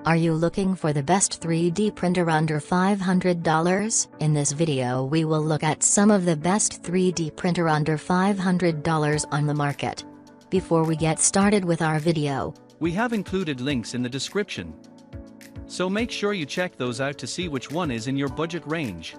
Are you looking for the best 3D printer under $500? In this video we will look at some of the best 3D printer under $500 on the market. Before we get started with our video, we have included links in the description, so make sure you check those out to see which one is in your budget range.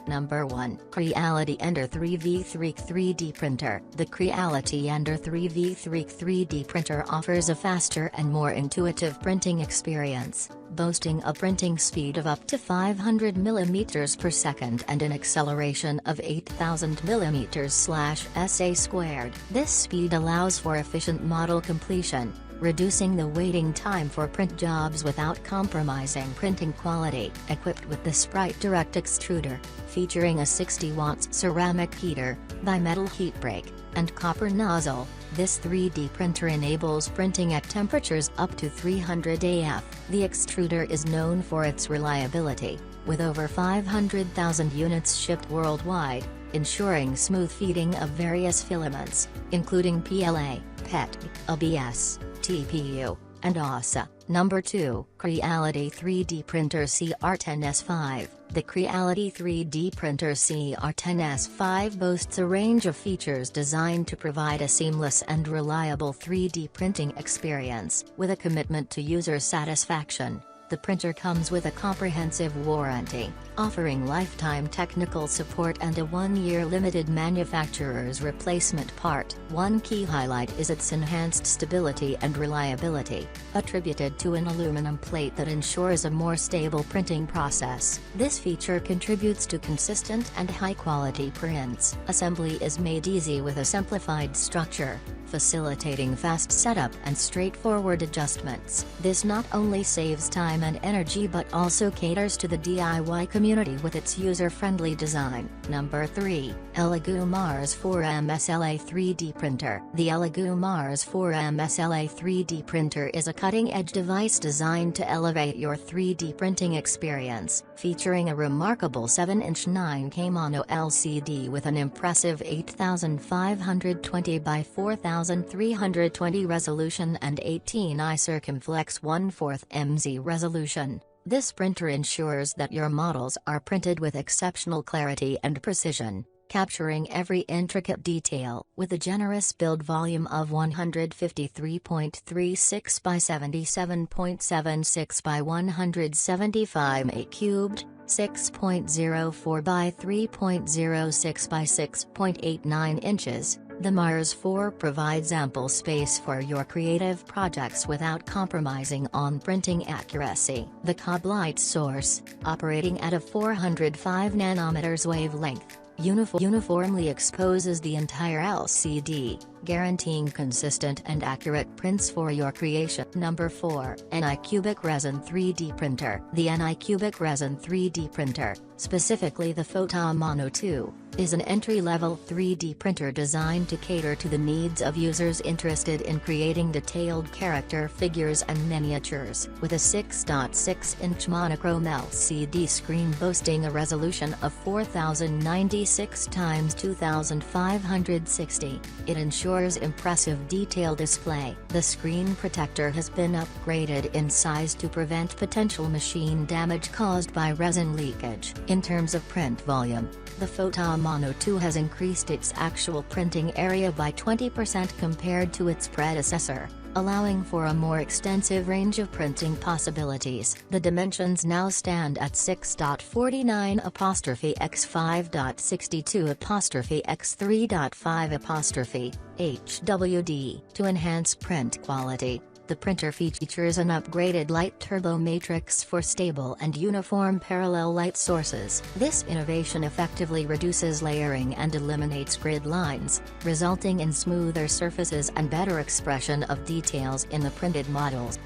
Number 1. Creality Ender 3v3 3D Printer. The Creality Ender 3v3 3D printer offers a faster and more intuitive printing experience, boasting a printing speed of up to 500 mm per second and an acceleration of 8000 mm/sa². This speed allows for efficient model completion, reducing the waiting time for print jobs without compromising printing quality. Equipped with the Sprite Direct Extruder, featuring a 60 watts ceramic heater, bimetal heat break, and copper nozzle, this 3D printer enables printing at temperatures up to 300 AF. The extruder is known for its reliability, with over 500,000 units shipped worldwide, ensuring smooth feeding of various filaments, including PLA, PET, ABS, TPU, and ASA. Number 2. Creality 3D Printer CR10S5. The Creality 3D Printer CR10S5 boasts a range of features designed to provide a seamless and reliable 3D printing experience. With a commitment to user satisfaction, the printer comes with a comprehensive warranty, offering lifetime technical support and a 1-year limited manufacturer's replacement part. One key highlight is its enhanced stability and reliability, attributed to an aluminum plate that ensures a more stable printing process. This feature contributes to consistent and high-quality prints. Assembly is made easy with a simplified structure, facilitating fast setup and straightforward adjustments. This not only saves time and energy but also caters to the DIY community with its user-friendly design. Number 3. ELEGOO Mars 4 MSLA 3D Printer. The ELEGOO Mars 4 MSLA 3D Printer is a cutting-edge device designed to elevate your 3D printing experience, featuring a remarkable 7-inch 9K mono LCD with an impressive 8520 by 4320 resolution and 18i circumflex 1/4 MZ resolution. This printer ensures that your models are printed with exceptional clarity and precision, capturing every intricate detail. With a generous build volume of 153.36 by 77.76 by 175 m³, 6.04 by 3.06 by 6.89 inches, the Mars 4 provides ample space for your creative projects without compromising on printing accuracy. The COB light source, operating at a 405 nanometers wavelength, uniformly exposes the entire LCD, guaranteeing consistent and accurate prints for your creation. Number 4. ANYCUBIC Resin 3D Printer. The ANYCUBIC Resin 3D Printer, specifically the Photon Mono 2, is an entry-level 3D printer designed to cater to the needs of users interested in creating detailed character figures and miniatures. With a 6.6-inch monochrome LCD screen boasting a resolution of 4096 x 2560, it ensures impressive detail display. The screen protector has been upgraded in size to prevent potential machine damage caused by resin leakage. In terms of print volume, the Photon Mono 2 has increased its actual printing area by 20% compared to its predecessor, allowing for a more extensive range of printing possibilities. The dimensions now stand at 6.49 x 5.62 x 3.5 HWD. To enhance print quality, the printer features an upgraded light turbo matrix for stable and uniform parallel light sources. This innovation effectively reduces layering and eliminates grid lines, resulting in smoother surfaces and better expression of details in the printed models.